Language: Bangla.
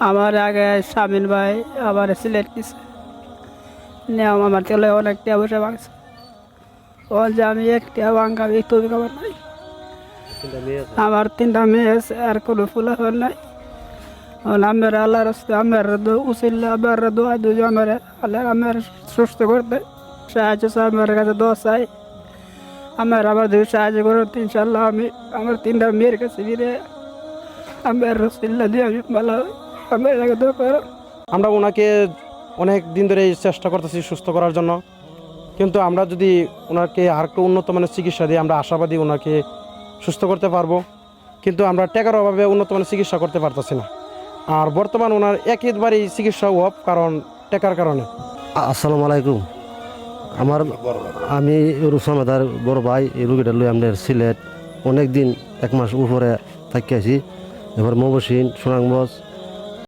আমার আগে শামিল ভাই আবার সিলেট গেছে নিয়ে আমার চলে অনেক টিয়া বসে ভাঙছে ও যে আমি একটা ভাঙাবি তুমি খবর নাই। আমার 3টা মেয়ে আছে আর কোনো ফুলাফল নাই। আমার আল্লাহ রাস্তা আমার উচিল আমার দোয়া দুজ আমার আল্লাহ আমার সুস্থ করতে সাহায্য চাই আমার কাছে দোয়া চাই। আমার যদি সাহায্য করতে ইনশাল্লাহ আমি আমার 3টা মেয়ের কাছে ফিরে আমার রসিল্লা দিয়ে আমি ভালো আমার আগে দোয়া করো। আমরা ওনাকে অনেক দিন ধরে চেষ্টা করতেছি সুস্থ করার জন্য, কিন্তু আমরা যদি ওনাকে আর একটু উন্নত মানের চিকিৎসা দিয়ে আমরা আশাবাদী ওনাকে সুস্থ করতে পারবো, কিন্তু আমরা টাকার অভাবে উন্নত মানের চিকিৎসা করতে পারতেছি না। আর বর্তমান ওনার একেবারেই চিকিৎসা অভাব, কারণ টাকার কারণে। আসসালামু আলাইকুম। আমি রুসামাদার বড় ভাই। এই রুগীটা লই আমাদের সিলেট অনেক দিন 1 মাস উপরে থাকি আছি। এবার মহসিন সুনামগঞ্জ